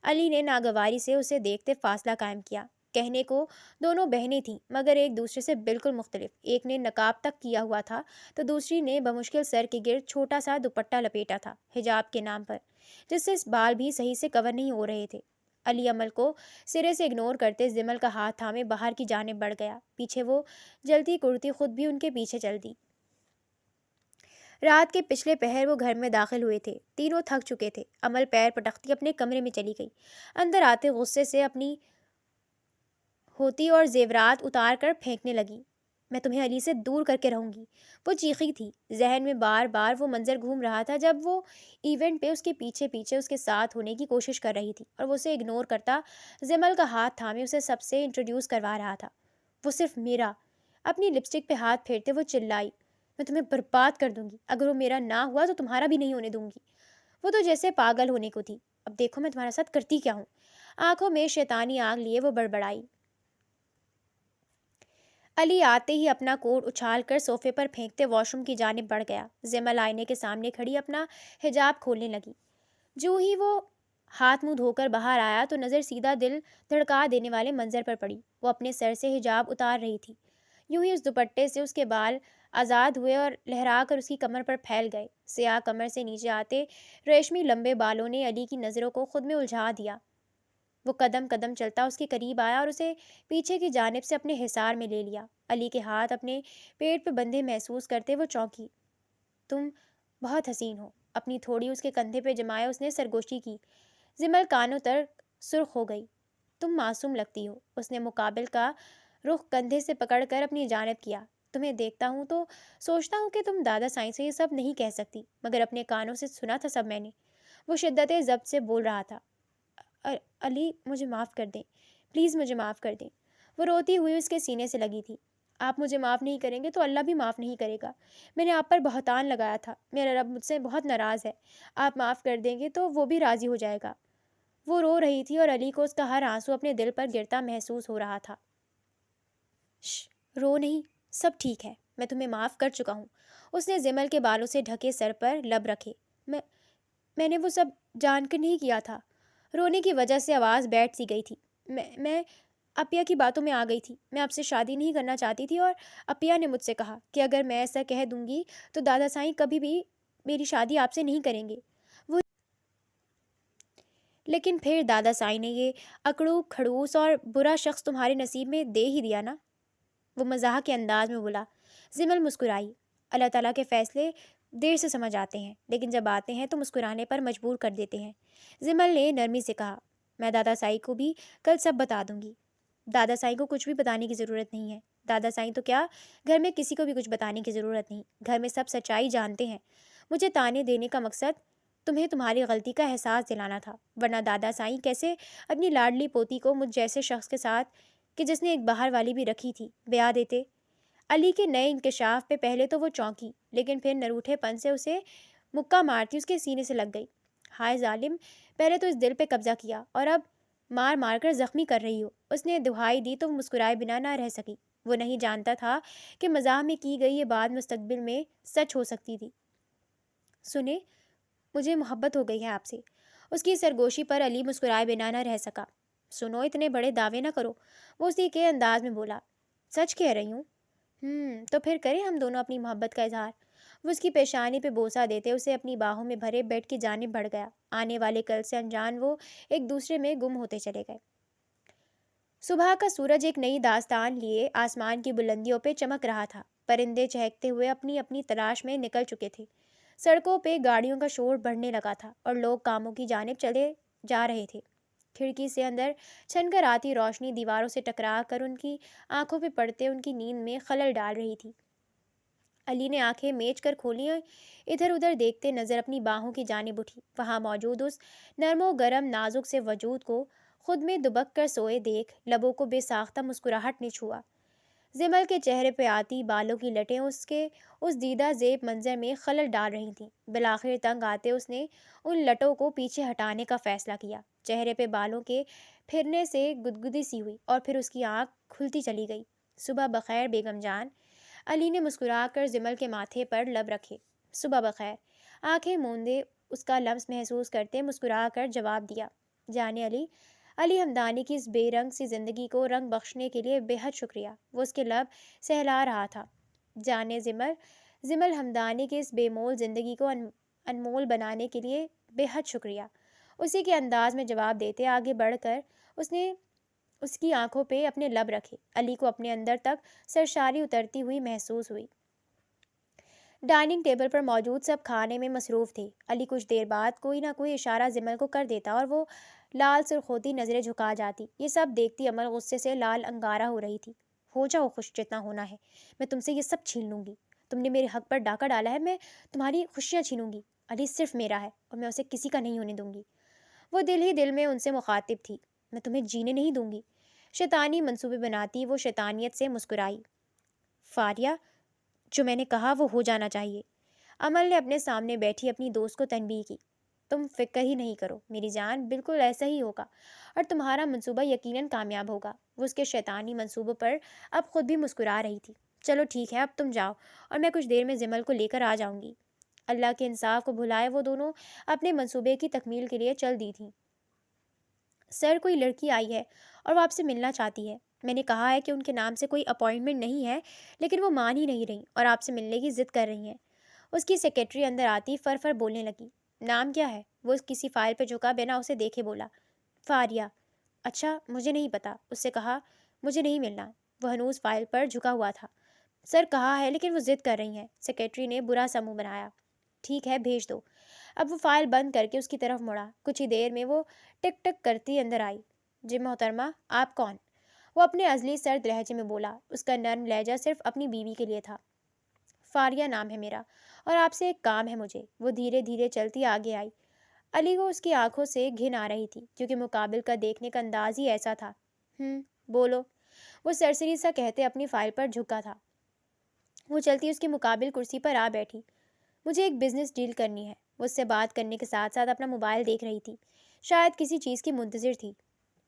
علی نے ناگواری سے اسے دیکھتے فاصلہ قائم کیا۔ کہنے کو دونوں بہنیں تھیں، مگر ایک دوسرے سے بالکل مختلف۔ ایک نے نقاب تک کیا ہوا تھا تو دوسری نے بمشکل سر کے گرد چھوٹا سا دوپٹہ لپیٹا تھا، حجاب کے نام پر، جس سے بال بھی صحیح سے کور نہیں ہو رہے تھے۔ علی عمل کو سرے سے اگنور کرتے زمل کا ہاتھ تھامے باہر کی جانب بڑھ گیا۔ پیچھے وہ جلتی کرتی خود بھی ان کے پیچھے چل دی۔ رات کے پچھلے پہر وہ گھر میں داخل ہوئے تھے، تینوں تھک چکے تھے۔ عمل پیر پٹکتی اپنے کمرے میں چلی گئی۔ اندر آتے غصے سے اپنی ہوتی اور زیورات اتار کر پھینکنے لگی۔ میں تمہیں علی سے دور کر کے رہوں گی، وہ چیخی تھی۔ ذہن میں بار بار وہ منظر گھوم رہا تھا جب وہ ایونٹ پہ اس کے پیچھے پیچھے اس کے ساتھ ہونے کی کوشش کر رہی تھی اور وہ اسے اگنور کرتا زمل کا ہاتھ تھامے اسے سب سے انٹروڈیوس کروا رہا تھا۔ وہ صرف میرا۔ اپنی لپسٹک پہ ہاتھ پھیرتے وہ چلائی، میں تمہیں برباد کر دوں گی، اگر وہ میرا نہ ہوا تو تمہارا بھی نہیں ہونے دوں گی۔ وہ تو جیسے پاگل ہونے کو تھی۔ اب دیکھو میں تمہارے ساتھ کرتی کیا ہوں۔ آنکھوں میں شیطانی آگ لیے وہ بڑبڑائی۔ علی آتے ہی اپنا کوٹ اچھال کر صوفے پر پھینکتے واش روم کی جانب بڑھ گیا۔ زمل آئینے کے سامنے کھڑی اپنا حجاب کھولنے لگی۔ جو ہی وہ ہاتھ منہ دھو کر باہر آیا تو نظر سیدھا دل دھڑکا دینے والے منظر پر پڑی۔ وہ اپنے سر سے حجاب اتار رہی تھی، یوں ہی اس دوپٹے سے اس کے بال آزاد ہوئے اور لہرا کر اس کی کمر پر پھیل گئے۔ سیاہ کمر سے نیچے آتے ریشمی لمبے بالوں نے علی کی نظروں کو خود میں الجھا دیا۔ وہ قدم قدم چلتا اس کے قریب آیا اور اسے پیچھے کی جانب سے اپنے حصار میں لے لیا۔ علی کے ہاتھ اپنے پیٹ پہ بندھے محسوس کرتے وہ چونکی۔ تم بہت حسین ہو۔ اپنی تھوڑی اس کے کندھے پہ جمائے اس نے سرگوشی کی۔ زمل کانوں تک سرخ ہو گئی۔ تم معصوم لگتی ہو۔ اس نے مقابل کا رخ کندھے سے پکڑ کر اپنی جانب کیا۔ تمہیں دیکھتا ہوں تو سوچتا ہوں کہ تم دادا سائیں سے یہ سب نہیں کہہ سکتی، مگر اپنے کانوں سے سنا تھا سب میں نے۔ وہ شدت ضبط سے بول رہا تھا۔ علی مجھے معاف کر دیں، پلیز مجھے معاف کر دیں۔ وہ روتی ہوئی اس کے سینے سے لگی تھی۔ آپ مجھے معاف نہیں کریں گے تو اللہ بھی معاف نہیں کرے گا۔ میں نے آپ پر بہتان لگایا تھا، میرا رب مجھ سے بہت ناراض ہے۔ آپ معاف کر دیں گے تو وہ بھی راضی ہو جائے گا۔ وہ رو رہی تھی اور علی کو اس کا ہر آنسو اپنے دل پر گرتا محسوس ہو رہا تھا۔ رو نہیں، سب ٹھیک ہے، میں تمہیں معاف کر چکا ہوں۔ اس نے زمل کے بالوں سے ڈھکے سر پر لب رکھے۔ میں نے وہ سب جان کر نہیں کیا تھا۔ رونے کی وجہ سے آواز بیٹھ سی گئی تھی۔ میں اپیا کی باتوں میں آ گئی تھی۔ میں آپ سے شادی نہیں کرنا چاہتی تھی اور اپیا نے مجھ سے کہا کہ اگر میں ایسا کہہ دوں گی تو دادا سائیں کبھی بھی میری شادی آپ سے نہیں کریں گے۔ لیکن پھر دادا سائی نے یہ اکڑو کھڑوس اور برا شخص تمہارے نصیب میں دے ہی دیا نا، وہ مزاح کے انداز میں بولا۔ زمل مسکرائی۔ اللہ تعالیٰ کے فیصلے دیر سے سمجھ آتے ہیں، لیکن جب آتے ہیں تو مسکرانے پر مجبور کر دیتے ہیں۔ زمل نے نرمی سے کہا، میں دادا سائی کو بھی کل سب بتا دوں گی۔ دادا سائی کو کچھ بھی بتانے کی ضرورت نہیں ہے۔ دادا سائی تو کیا، گھر میں کسی کو بھی کچھ بتانے کی ضرورت نہیں، گھر میں سب سچائی جانتے ہیں۔ مجھے تانے دینے کا مقصد تمہیں تمہاری غلطی کا احساس دلانا تھا، ورنہ دادا سائی کیسے اپنی لاڈلی پوتی کو مجھ جیسے شخص کے ساتھ کہ جس نے ایک باہر والی بھی رکھی تھی بیاہ دیتے۔ علی کے نئے انکشاف پہ پہلے تو وہ چونکی، لیکن پھر نروٹھے پن سے اسے مکہ مارتی اس کے سینے سے لگ گئی۔ ہائے ظالم، پہلے تو اس دل پہ قبضہ کیا اور اب مار مار کر زخمی کر رہی ہو۔ اس نے دہائی دی تو مسکرائے بنا نہ رہ سکی۔ وہ نہیں جانتا تھا کہ مزاح میں کی گئی یہ بات مستقبل میں سچ ہو سکتی تھی۔ سنیں، مجھے محبت ہو گئی ہے آپ سے۔ اس کی سرگوشی پر علی مسکرائے بنا نہ رہ سکا۔ سنو، اتنے بڑے دعوے نہ کرو، وہ اسی کے انداز میں بولا۔ سچ کہہ رہی ہوں۔ تو پھر کریں ہم دونوں اپنی محبت کا اظہار۔ وہ اس کی پیشانی پہ بوسہ دیتے اسے اپنی باہوں میں بھرے بیڈ کی جانب بڑھ گیا۔ آنے والے کل سے انجان وہ ایک دوسرے میں گم ہوتے چلے گئے۔ صبح کا سورج ایک نئی داستان لیے آسمان کی بلندیوں پہ چمک رہا تھا۔ پرندے چہکتے ہوئے اپنی اپنی تلاش میں نکل چکے تھے۔ سڑکوں پہ گاڑیوں کا شور بڑھنے لگا تھا اور لوگ کاموں کی جانب چلے جا رہے تھے۔ کھڑکی سے اندر چھن کر آتی روشنی دیواروں سے ٹکرا کر ان کی آنکھوں پہ پڑتے ان کی نیند میں خلل ڈال رہی تھی۔ علی نے آنکھیں میچ کر کھولی، ادھر ادھر دیکھتے نظر اپنی باہوں کی جانب اٹھی۔ وہاں موجود اس نرم و گرم نازک سے وجود کو خود میں دبک کر سوئے دیکھ لبوں کو بے ساختہ مسکراہٹ نے چھوا۔ زمل کے چہرے پہ آتی بالوں کی لٹیں اس دیدہ زیب منظر میں خلل ڈال رہی تھیں۔ بالآخر تنگ آتے اس نے ان لٹوں کو پیچھے ہٹانے کا فیصلہ کیا۔ چہرے پہ بالوں کے پھرنے سے گدگدی سی ہوئی اور پھر اس کی آنکھ کھلتی چلی گئی۔ صبح بخیر بیگم جان۔ علی نے مسکرا کر زمل کے ماتھے پر لب رکھے۔ صبح بخیر۔ آنکھیں موندے اس کا لمس محسوس کرتے مسکرا کر جواب دیا۔ جانے علی، علی ہمدانی کی اس بے رنگ سی زندگی کو رنگ بخشنے کے لیے بے حد شکریہ۔ وہ اس کے لب سہلا رہا تھا۔ جانے زمل، زمل ہمدانی کی اس بے مول زندگی کو انمول بنانے کے لیے بے حد شکریہ۔ اسی کے انداز میں جواب دیتے آگے بڑھ کر اس نے اس کی آنکھوں پہ اپنے لب رکھے۔ علی کو اپنے اندر تک سرشاری اترتی ہوئی محسوس ہوئی۔ ڈائننگ ٹیبل پر موجود سب کھانے میں مصروف تھے۔ علی کچھ دیر بعد کوئی نہ کوئی اشارہ زمل کو کر دیتا اور وہ لال سرخوتی نظریں جھکا جاتی۔ یہ سب دیکھتی عمل غصے سے لال انگارہ ہو رہی تھی۔ ہو جاؤ خوش جتنا ہونا ہے، میں تم سے یہ سب چھین لوں گی۔ تم نے میرے حق پر ڈاکہ ڈالا ہے، میں تمہاری خوشیاں چھینوں گی۔ علی صرف میرا ہے اور میں اسے کسی کا نہیں ہونے دوں گی۔ وہ دل ہی دل میں ان سے مخاطب تھی۔ میں تمہیں جینے نہیں دوں گی۔ شیطانی منصوبے بناتی وہ شیطانیت سے مسکرائی۔ فاریہ، جو میں نے کہا وہ ہو جانا چاہیے۔ عمل نے اپنے سامنے بیٹھی اپنی دوست کو تنبیہ کی۔ تم فکر ہی نہیں کرو میری جان، بالکل ایسا ہی ہوگا اور تمہارا منصوبہ یقیناً کامیاب ہوگا۔ وہ اس کے شیطانی منصوبوں پر اب خود بھی مسکرا رہی تھی۔ چلو ٹھیک ہے، اب تم جاؤ اور میں کچھ دیر میں زمل کو لے کر آ جاؤں گی۔ اللہ کے انصاف کو بھلائے وہ دونوں اپنے منصوبے کی تکمیل کے لیے چل دی تھیں۔ سر، کوئی لڑکی آئی ہے اور وہ آپ سے ملنا چاہتی ہے۔ میں نے کہا ہے کہ ان کے نام سے کوئی اپائنٹمنٹ نہیں ہے، لیکن وہ مان ہی نہیں رہی اور آپ سے ملنے کی ضد کر رہی ہیں۔ اس کی سیکرٹری اندر آتی فر فر بولنے لگی۔ نام کیا ہے؟ وہ کسی فائل پہ جھکا بنا اسے دیکھے بولا۔ فاریہ۔ اچھا، مجھے نہیں پتا، اس سے کہا مجھے نہیں ملنا۔ وہ ہنوز فائل پر جھکا ہوا تھا۔ سر، کہا ہے لیکن وہ ضد کر رہی ہیں۔ سیکرٹری نے برا سا منہ بنایا۔ ٹھیک ہے، بھیج دو۔ اب وہ فائل بند کر کے اس کی طرف مڑا۔ کچھ ہی دیر میں وہ ٹک ٹک کرتی اندر آئی۔ جی محترمہ، آپ کون؟ وہ اپنے ازلی سرد لہجے میں بولا۔ اس کا نرم لہجہ صرف اپنی بیوی کے لیے تھا۔ فاریہ نام ہے میرا اور آپ سے ایک کام ہے مجھے۔ وہ دھیرے دھیرے چلتی آگے آئی۔ علی کو اس کی آنکھوں سے گھن آ رہی تھی کیونکہ مقابل کا دیکھنے کا انداز ہی ایسا تھا۔ بولو، وہ سرسری سا کہتے اپنی فائل پر جھکا تھا۔ وہ چلتی اس کے مقابل کرسی پر آ بیٹھی۔ مجھے ایک بزنس ڈیل کرنی ہے۔ وہ اس سے بات کرنے کے ساتھ ساتھ اپنا موبائل دیکھ رہی تھی، شاید کسی چیز کی منتظر تھی۔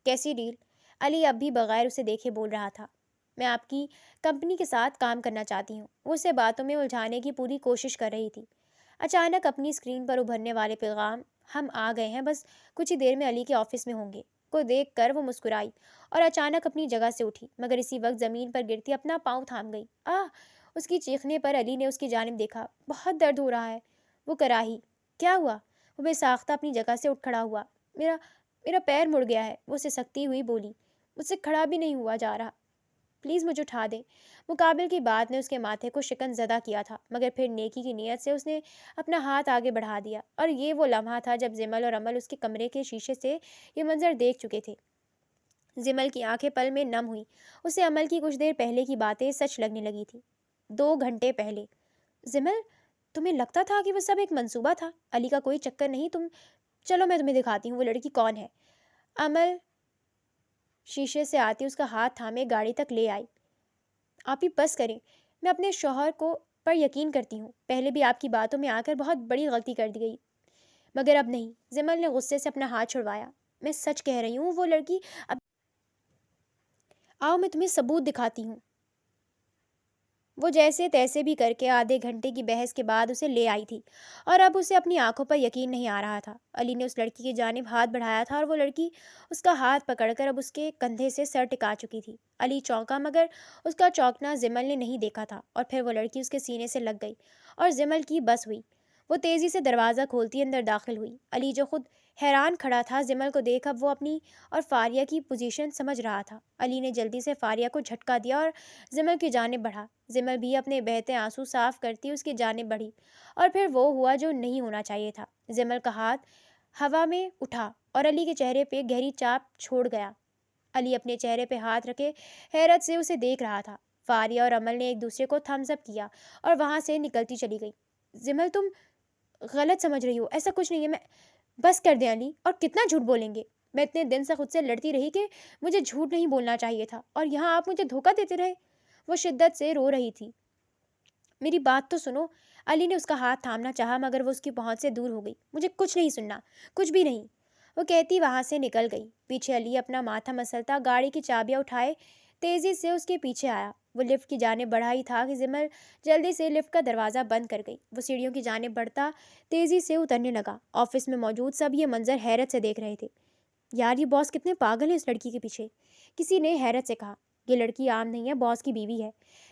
کیسی ڈیل؟ علی اب بھی بغیر اسے دیکھے بول رہا تھا۔ میں آپ کی کمپنی کے ساتھ کام کرنا چاہتی ہوں۔ وہ اسے باتوں میں الجھانے کی پوری کوشش کر رہی تھی۔ اچانک اپنی اسکرین پر ابھرنے والے پیغام ہم آ گئے ہیں، بس کچھ ہی دیر میں علی کے آفس میں ہوں گے کو دیکھ کر وہ مسکرائی اور اچانک اپنی جگہ سے اٹھی، مگر اسی وقت زمین پر گرتی اپنا پاؤں تھام گئی۔ اس کی چیخنے پر علی نے اس کی جانب دیکھا۔ بہت درد ہو رہا ہے۔ وہ کراہی۔ کیا ہوا؟ وہ بے ساختہ اپنی جگہ سے اٹھ کھڑا ہوا۔ میرا پیر مڑ گیا ہے، وہ سسکتی ہوئی بولی۔ مجھ سے کھڑا بھی نہیں ہوا جا رہا، پلیز مجھے اٹھا دیں۔ مقابل کی بات نے اس کے ماتھے کو شکن زدہ کیا تھا، مگر پھر نیکی کی نیت سے اس نے اپنا ہاتھ آگے بڑھا دیا، اور یہ وہ لمحہ تھا جب زمل اور عمل اس کے کمرے کے شیشے سے یہ منظر دیکھ چکے تھے۔ زمل کی آنکھیں پل میں نم ہوئی، اسے عمل کی کچھ دیر پہلے کی باتیں سچ لگنے لگی تھی۔ 2 گھنٹے پہلے۔ زمل، تمہیں لگتا تھا کہ وہ سب ایک منصوبہ تھا؟ علی کا کوئی چکر نہیں، چلو میں تمہیں دکھاتی ہوں وہ لڑکی کون ہے۔ عمل شیشے سے آتی اس کا ہاتھ تھامے گاڑی تک لے آئی۔ آپ ہی بس کریں، میں اپنے شوہر کو پر یقین کرتی ہوں، پہلے بھی آپ کی باتوں میں آ کر بہت بڑی غلطی کر دی گئی، مگر اب نہیں۔ زمل نے غصے سے اپنا ہاتھ چھڑوایا۔ میں سچ کہہ رہی ہوں، وہ لڑکی اب آؤ میں تمہیں ثبوت دکھاتی ہوں۔ وہ جیسے تیسے بھی کر کے آدھے گھنٹے کی بحث کے بعد اسے لے آئی تھی، اور اب اسے اپنی آنکھوں پر یقین نہیں آ رہا تھا۔ علی نے اس لڑکی کی جانب ہاتھ بڑھایا تھا اور وہ لڑکی اس کا ہاتھ پکڑ کر اب اس کے کندھے سے سر ٹکا چکی تھی۔ علی چونکا، مگر اس کا چونکنا زمل نے نہیں دیکھا تھا، اور پھر وہ لڑکی اس کے سینے سے لگ گئی اور زمل کی بس ہوئی۔ وہ تیزی سے دروازہ کھولتی اندر داخل ہوئی۔ علی جو خود حیران کھڑا تھا زمل کو دیکھ اب وہ اپنی اور فاریہ کی پوزیشن سمجھ رہا تھا۔ علی نے جلدی سے فاریہ کو جھٹکا دیا اور زمل کی جانب بڑھا۔ زمل بھی اپنے بہتے آنسو صاف کرتی اس کی جانب بڑھی، اور پھر وہ ہوا جو نہیں ہونا چاہیے تھا۔ زمل کا ہاتھ ہوا میں اٹھا اور علی کے چہرے پہ گہری چاپ چھوڑ گیا۔ علی اپنے چہرے پہ ہاتھ رکھے حیرت سے اسے دیکھ رہا تھا۔ فاریہ اور عمل نے ایک دوسرے کو تھمز اپ کیا اور وہاں سے نکلتی چلی گئی۔ زمل، تم غلط سمجھ رہی ہو، ایسا کچھ نہیں ہے۔ میں بس کر دیں علی، اور کتنا جھوٹ بولیں گے؟ میں اتنے دن سے خود سے لڑتی رہی کہ مجھے جھوٹ نہیں بولنا چاہیے تھا، اور یہاں آپ مجھے دھوکہ دیتے رہے۔ وہ شدت سے رو رہی تھی۔ میری بات تو سنو۔ علی نے اس کا ہاتھ تھامنا چاہا مگر وہ اس کی پہنچ سے دور ہو گئی۔ مجھے کچھ نہیں سننا، کچھ بھی نہیں، وہ کہتی وہاں سے نکل گئی۔ پیچھے علی اپنا ماتھا مسلتا گاڑی کی چابیاں اٹھائے تیزی سے اس کے پیچھے آیا۔ وہ لفٹ کی جانب بڑھا ہی تھا کہ زمل جلدی سے لفٹ کا دروازہ بند کر گئی۔ وہ سیڑھیوں کی جانب بڑھتا تیزی سے اترنے لگا۔ آفس میں موجود سب یہ منظر حیرت سے دیکھ رہے تھے۔ یار، یہ باس کتنے پاگل ہیں اس لڑکی کے پیچھے، کسی نے حیرت سے کہا۔ یہ لڑکی عام نہیں ہے، باس کی بیوی ہے۔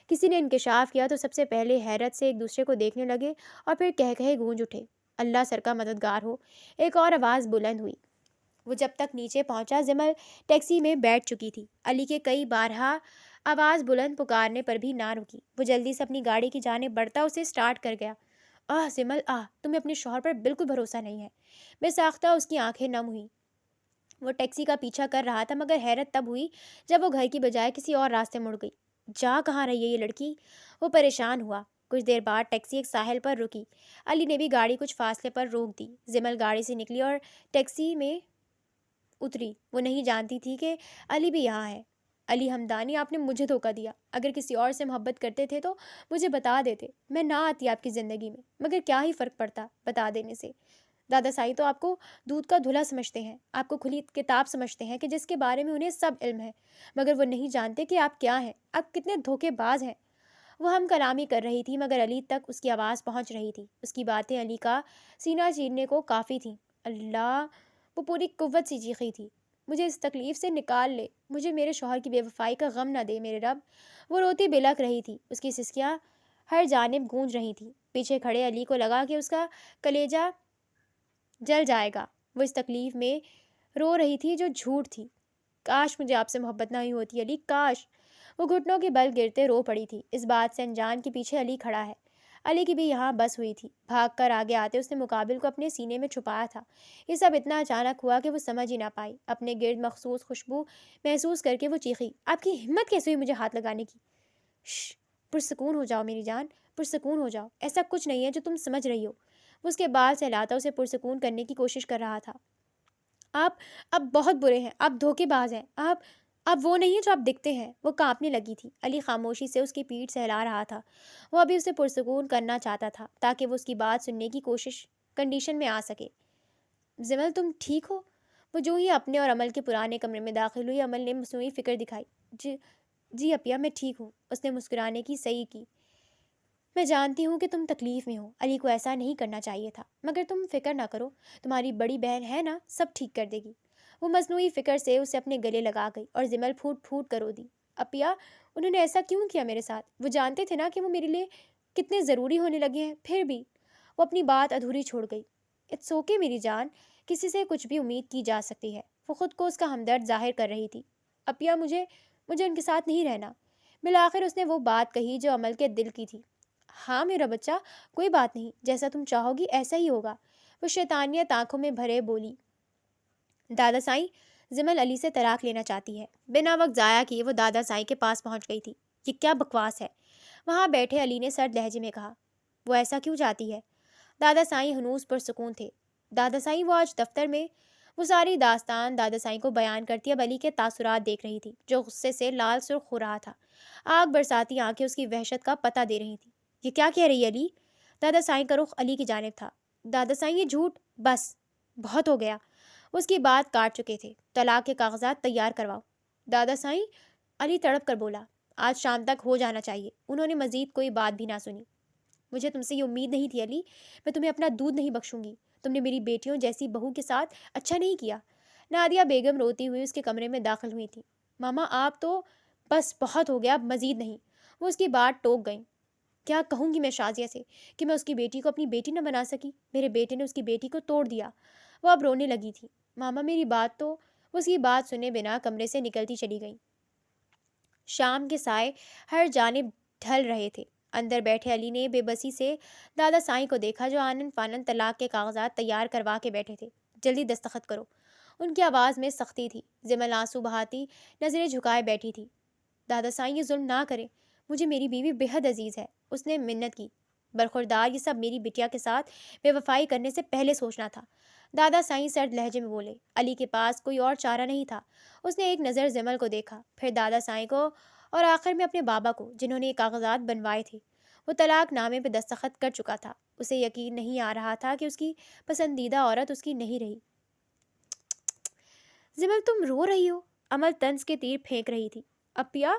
کسی نے انکشاف کیا تو سب سے پہلے حیرت سے ایک دوسرے کو دیکھنے لگے اور پھر کہے گونج اٹھے، اللہ سر کا مددگار ہو۔ ایک اور آواز بلند ہوئی۔ وہ جب تک نیچے پہنچا زمل ٹیکسی میں بیٹھ چکی تھی۔ علی کے کئی بارہا آواز بلند پکارنے پر بھی نہ رکی۔ وہ جلدی سے اپنی گاڑی کی جانب بڑھتا اسے سٹارٹ کر گیا۔ آہ زمل آہ، تمہیں اپنے شوہر پر بالکل بھروسہ نہیں ہے۔ بے ساختہ اس کی آنکھیں نم ہوئی۔ وہ ٹیکسی کا پیچھا کر رہا تھا مگر حیرت تب ہوئی جب وہ گھر کی بجائے کسی اور راستے مڑ گئی۔ جا کہاں رہی ہے یہ لڑکی؟ وہ پریشان ہوا۔ کچھ دیر بعد ٹیکسی ایک ساحل پر رکی۔ علی نے بھی گاڑی کچھ فاصلے پر روک دی۔ زمل گاڑی سے نکلی اور ٹیکسی میں اتری۔ وہ نہیں جانتی تھی کہ علی بھی یہاں ہے۔ علی ہمدانی، آپ نے مجھے دھوکہ دیا۔ اگر کسی اور سے محبت کرتے تھے تو مجھے بتا دیتے، میں نہ آتی آپ کی زندگی میں، مگر کیا ہی فرق پڑتا بتا دینے سے۔ دادا سائی تو آپ کو دودھ کا دھلا سمجھتے ہیں، آپ کو کھلی کتاب سمجھتے ہیں کہ جس کے بارے میں انہیں سب علم ہے، مگر وہ نہیں جانتے کہ آپ کیا ہیں، آپ کتنے دھوکے باز ہیں۔ وہ ہم کلامی کر رہی تھی مگر علی تک اس کی آواز پہنچ رہی تھی۔ اس کی باتیں علی کا سینہ چیرنے کو کافی تھیں۔ اللہ، وہ پوری قوت سے چیخی تھی، مجھے اس تکلیف سے نکال لے، مجھے میرے شوہر کی بے وفائی کا غم نہ دے میرے رب۔ وہ روتی بلک رہی تھی، اس کی سسکیاں ہر جانب گونج رہی تھیں۔ پیچھے کھڑے علی کو لگا کہ اس کا کلیجہ جل جائے گا۔ وہ اس تکلیف میں رو رہی تھی جو جھوٹ تھی۔ کاش مجھے آپ سے محبت نہیں ہوتی علی، کاش۔ وہ گھٹنوں کے بل گرتے رو پڑی تھی، اس بات سے انجان کے پیچھے علی کھڑا ہے۔ علی کی بھی یہاں بس ہوئی تھی۔ بھاگ کر آگے آتے اس نے مقابل کو اپنے سینے میں چھپایا تھا۔ یہ سب اتنا اچانک ہوا کہ وہ سمجھ ہی نہ پائی۔ اپنے گرد مخصوص خوشبو محسوس کر کے وہ چیخی، آپ کی ہمت کیسے ہوئی مجھے ہاتھ لگانے کی؟ شش، پرسکون ہو جاؤ میری جان، پرسکون ہو جاؤ، ایسا کچھ نہیں ہے جو تم سمجھ رہی ہو۔ وہ اس کے بال سہلاتا اسے پرسکون کرنے کی کوشش کر رہا تھا۔ آپ اب بہت برے ہیں، آپ دھوکے باز ہیں، آپ وہ نہیں ہیں جو آپ دکھتے ہیں۔ وہ کانپنے لگی تھی۔ علی خاموشی سے اس کی پیٹھ سہلا رہا تھا۔ وہ ابھی اسے پرسکون کرنا چاہتا تھا تاکہ وہ اس کی بات سننے کی کنڈیشن میں آ سکے۔ زمل، تم ٹھیک ہو؟ وہ جو ہی اپنے اور عمل کے پرانے کمرے میں داخل ہوئی، عمل نے مصنوعی فکر دکھائی۔ جی اپیا، میں ٹھیک ہوں۔ اس نے مسکرانے کی صحیح کی۔ میں جانتی ہوں کہ تم تکلیف میں ہو، علی کو ایسا نہیں کرنا چاہیے تھا، مگر تم فکر نہ کرو، تمہاری بڑی بہن ہے نا، سب ٹھیک کر دے گی۔ وہ مصنوعی فکر سے اسے اپنے گلے لگا گئی اور زمل پھوٹ پھوٹ کر رو دی۔ اپیا، انہوں نے ایسا کیوں کیا میرے ساتھ؟ وہ جانتے تھے نا کہ وہ میرے لیے کتنے ضروری ہونے لگے ہیں، پھر بھی۔ وہ اپنی بات ادھوری چھوڑ گئی۔ اٹس اوکے میری جان، کسی سے کچھ بھی امید کی جا سکتی ہے۔ وہ خود کو اس کا ہمدرد ظاہر کر رہی تھی۔ اپیا مجھے مجھے ان کے ساتھ نہیں رہنا۔ بالآخر اس نے وہ بات کہی جو عمل کے دل کی تھی۔ ہاں میرا بچہ، کوئی بات نہیں، جیسا تم چاہو گی ایسا ہی ہوگا، وہ شیطانیت آنکھوں میں بھرے بولی۔ دادا سائیں، زمل علی سے طلاق لینا چاہتی ہے۔ بنا وقت ضائع کیے وہ دادا سائیں کے پاس پہنچ گئی تھی۔ یہ کیا بکواس ہے؟ وہاں بیٹھے علی نے سرد لہجے میں کہا۔ وہ ایسا کیوں چاہتی ہے؟ دادا سائیں ہنوز پر سکون تھے۔ دادا سائیں، وہ آج دفتر میں وہ ساری داستان دادا سائیں کو بیان کرتی اب علی کے تاثرات دیکھ رہی تھی، جو غصے سے لال سرخ ہو رہا تھا۔ آگ برساتی آنکھیں اس کی وحشت کا پتہ دے رہی تھیں۔ یہ کیا کہہ رہی ہے علی؟ دادا سائیں کا رخ علی کی جانب تھا۔ دادا سائیں، یہ جھوٹ، بس بہت ہو گیا۔ وہ اس کی بات کاٹ چکے تھے۔ طلاق کے کاغذات تیار کرواؤ۔ دادا سائیں، علی تڑپ کر بولا، آج شام تک ہو جانا چاہیے۔ انہوں نے مزید کوئی بات بھی نہ سنی۔ مجھے تم سے یہ امید نہیں تھی علی، میں تمہیں اپنا دودھ نہیں بخشوں گی۔ تم نے میری بیٹیوں جیسی بہو کے ساتھ اچھا نہیں کیا۔ نادیہ بیگم روتی ہوئی اس کے کمرے میں داخل ہوئی تھی۔ ماما آپ تو، بس بہت ہو گیا، اب مزید نہیں۔ وہ اس کی بات ٹوک گئیں۔ کیا کہوں گی میں شازیہ سے کہ میں اس کی بیٹی کو اپنی بیٹی نہ بنا سکی؟ میرے بیٹے نے اس کی بیٹی کو توڑ دیا۔ وہ اب رونے لگی تھی۔ ماما میری بات تو، وہ اس کی بات سنے بنا کمرے سے نکلتی چلی گئی۔ شام کے سائے ہر جانب ڈھل رہے تھے۔ اندر بیٹھے علی نے بے بسی سے دادا سائیں کو دیکھا جو آنن فانن طلاق کے کاغذات تیار کروا کے بیٹھے تھے۔ جلدی دستخط کرو۔ ان کی آواز میں سختی تھی۔ زمل آنسو بہاتی نظریں جھکائے بیٹھی تھی۔ دادا سائیں، یہ ظلم نہ کریں، مجھے میری بیوی بے حد عزیز ہے۔ اس نے منت کی۔ برخوردار، یہ سب میری بٹیا کے ساتھ بے وفائی کرنے سے پہلے سوچنا تھا۔ دادا سائیں سرد لہجے میں بولے۔ علی کے پاس کوئی اور چارہ نہیں تھا۔ اس نے ایک نظر زمل کو دیکھا، پھر دادا سائیں کو اور آخر میں اپنے بابا کو، جنہوں نے یہ کاغذات بنوائے تھے۔ وہ طلاق نامے پہ دستخط کر چکا تھا۔ اسے یقین نہیں آ رہا تھا کہ اس کی پسندیدہ عورت اس کی نہیں رہی۔ زمل تم رو رہی ہو؟ عمل طنز کے تیر پھینک رہی تھی۔ اپیا،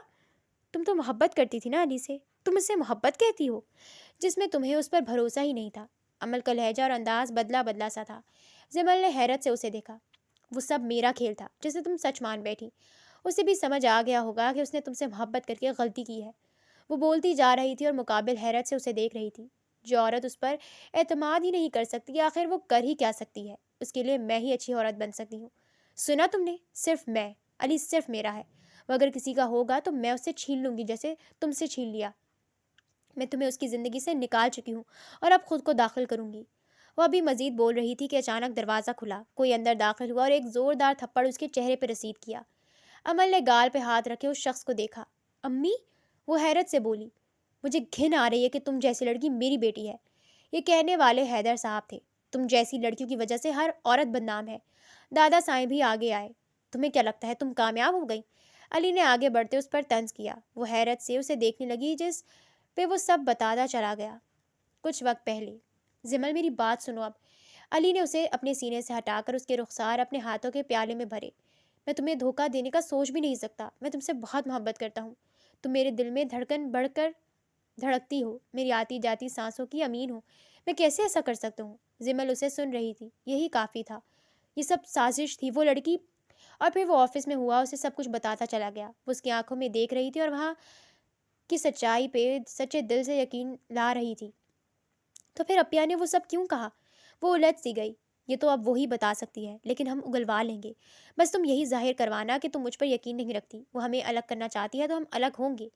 تم تو محبت کرتی تھی نا علی سے، تم اس سے محبت کہتی ہو، جس میں تمہیں اس پر بھروسہ ہی نہیں تھا۔ عمل کا لہجہ اور انداز بدلا بدلا سا تھا۔ زمل نے حیرت سے اسے دیکھا۔ وہ سب میرا کھیل تھا جسے تم سچ مان بیٹھی۔ اسے بھی سمجھ آ گیا ہوگا کہ اس نے تم سے محبت کر کے غلطی کی ہے۔ وہ بولتی جا رہی تھی اور مقابل حیرت سے اسے دیکھ رہی تھی۔ جو عورت اس پر اعتماد ہی نہیں کر سکتی، آخر وہ کر ہی کیا سکتی ہے؟ اس کے لیے میں ہی اچھی عورت بن سکتی ہوں۔ سنا تم نے؟ صرف میں، علی صرف میرا ہے۔ وہ اگر کسی کا ہوگا تو میں اسے چھین لوں گی جیسے تم سے چھین لیا۔ میں تمہیں اس کی زندگی سے نکال چکی ہوں اور اب خود کو داخل کروں گی۔ وہ ابھی مزید بول رہی تھی کہ اچانک دروازہ کھلا، کوئی اندر داخل ہوا اور ایک زوردار تھپڑ اس کے چہرے پہ رسید کیا۔ عمل نے گال پہ ہاتھ رکھے اس شخص کو دیکھا۔ امی؟ وہ حیرت سے بولی۔ مجھے گھن آ رہی ہے کہ تم جیسی لڑکی میری بیٹی ہے۔ یہ کہنے والے حیدر صاحب تھے۔ تم جیسی لڑکیوں کی وجہ سے ہر عورت بدنام ہے۔ دادا سائیں بھی آگے آئے۔ تمہیں کیا لگتا ہے تم کامیاب ہو گئی؟ علی نے آگے بڑھتے اس پر طنز کیا۔ وہ حیرت سے اسے دیکھنے لگی جس پہ وہ سب بتاتا چلا گیا۔ کچھ وقت پہلے۔ زمل میری بات سنو اب۔ علی نے اسے اپنے سینے سے ہٹا کر اس کے رخسار اپنے ہاتھوں کے پیالے میں بھرے۔ میں تمہیں دھوکہ دینے کا سوچ بھی نہیں سکتا۔ میں تم سے بہت محبت کرتا ہوں۔ تم میرے دل میں دھڑکن بڑھ کر دھڑکتی ہو، میری آتی جاتی سانسوں کی امین ہو۔ میں کیسے ایسا کر سکتا ہوں؟ زمل اسے سن رہی تھی۔ یہی کافی تھا۔ یہ سب سازش تھی۔ وہ لڑکی، اور پھر وہ آفس میں ہوا اسے سب کچھ بتاتا چلا گیا۔ وہ اس کی آنکھوں میں دیکھ رہی تھی اور وہاں کی سچائی پہ سچے دل سے یقین لا رہی تھی۔ تو پھر اپیا نے وہ سب کیوں کہا؟ وہ الجھ سی گئی۔ یہ تو اب وہی بتا سکتی ہے، لیکن ہم اگلوا لیں گے۔ بس تم یہی ظاہر کروانا کہ تم مجھ پر یقین نہیں رکھتی۔ وہ ہمیں الگ کرنا چاہتی ہے تو ہم الگ ہوں گے۔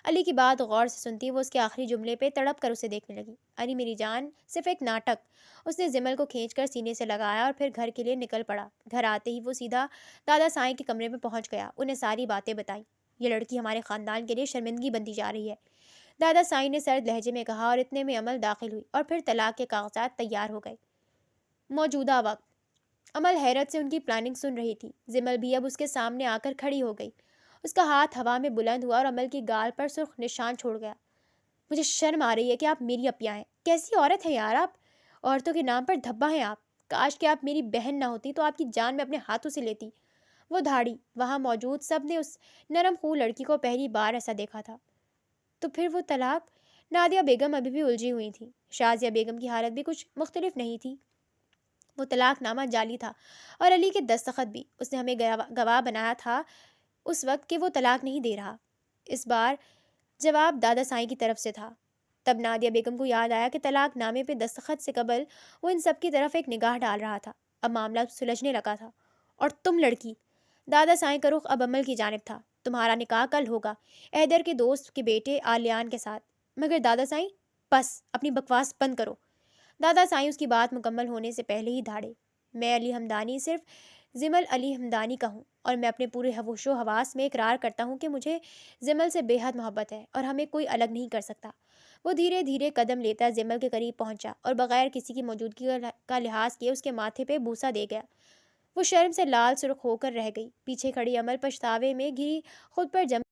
علی کی بات غور سے سنتی وہ اس کے آخری جملے پہ تڑپ کر اسے دیکھنے لگی۔ علی میری جان، صرف ایک ناٹک۔ اس نے زمل کو کھینچ کر سینے سے لگایا اور پھر گھر کے لیے نکل پڑا۔ گھر آتے ہی وہ سیدھا دادا سائیں کے کمرے میں پہنچ گیا۔ انہیں ساری باتیں بتائیں۔ یہ لڑکی ہمارے خاندان کے لیے شرمندگی بنتی جا رہی ہے، دادا سائیں نے سرد لہجے میں کہا، اور اتنے میں عمل داخل ہوئی اور پھر طلاق کے کاغذات تیار ہو گئے۔ موجودہ وقت۔ عمل حیرت سے ان کی پلاننگ سن رہی تھی۔ زمل بھی اب اس کے سامنے آ کر کھڑی ہو گئی۔ اس کا ہاتھ ہوا میں بلند ہوا اور عمل کی گال پر سرخ نشان چھوڑ گیا۔ مجھے شرم آ رہی ہے کہ آپ میری اپیا ہیں۔ کیسی عورت ہیں یار آپ؟ عورتوں کے نام پر دھبا ہیں آپ۔ کاش کہ آپ میری بہن نہ ہوتی تو آپ کی جان میں اپنے ہاتھوں سے لیتی۔ وہ دھاڑی۔ وہاں موجود سب نے اس نرم خو لڑکی کو پہلی بار ایسا دیکھا تھا۔ تو پھر وہ طلاق؟ نادیہ بیگم ابھی بھی الجھی ہوئی تھی۔ شازیہ بیگم کی حالت بھی کچھ مختلف نہیں تھی۔ وہ طلاق نامہ جعلی تھا اور علی کے دستخط بھی۔ اس نے ہمیں گواہ بنایا تھا اس وقت کہ وہ طلاق نہیں دے رہا۔ اس بار جواب دادا سائیں کی طرف سے تھا۔ تب نادیہ بیگم کو یاد آیا کہ طلاق نامے پہ دستخط سے قبل وہ ان سب کی طرف ایک نگاہ ڈال رہا تھا۔ اب معاملہ سلجھنے لگا تھا۔ اور تم لڑکی، دادا سائیں کا رخ اب عمل کی جانب تھا، تمہارا نکاح کل ہوگا ایدر کے دوست کے بیٹے آلیان کے ساتھ۔ مگر دادا سائیں، بس اپنی بکواس بند کرو۔ دادا سائیں اس کی بات مکمل ہونے سے پہلے ہی دھاڑے۔ میں علی ہمدانی صرف زمل علی ہمدانی کا ہوں، اور میں اپنے پورے ہوش و حواس میں اقرار کرتا ہوں کہ مجھے زمل سے بے حد محبت ہے اور ہمیں کوئی الگ نہیں کر سکتا۔ وہ دھیرے دھیرے قدم لیتا زمل کے قریب پہنچا اور بغیر کسی کی موجودگی کا لحاظ کیے اس کے ماتھے پہ بوسہ دے گیا۔ وہ شرم سے لال سرخ ہو کر رہ گئی۔ پیچھے کھڑی عمل پچھتاوے میں گری، خود پر جم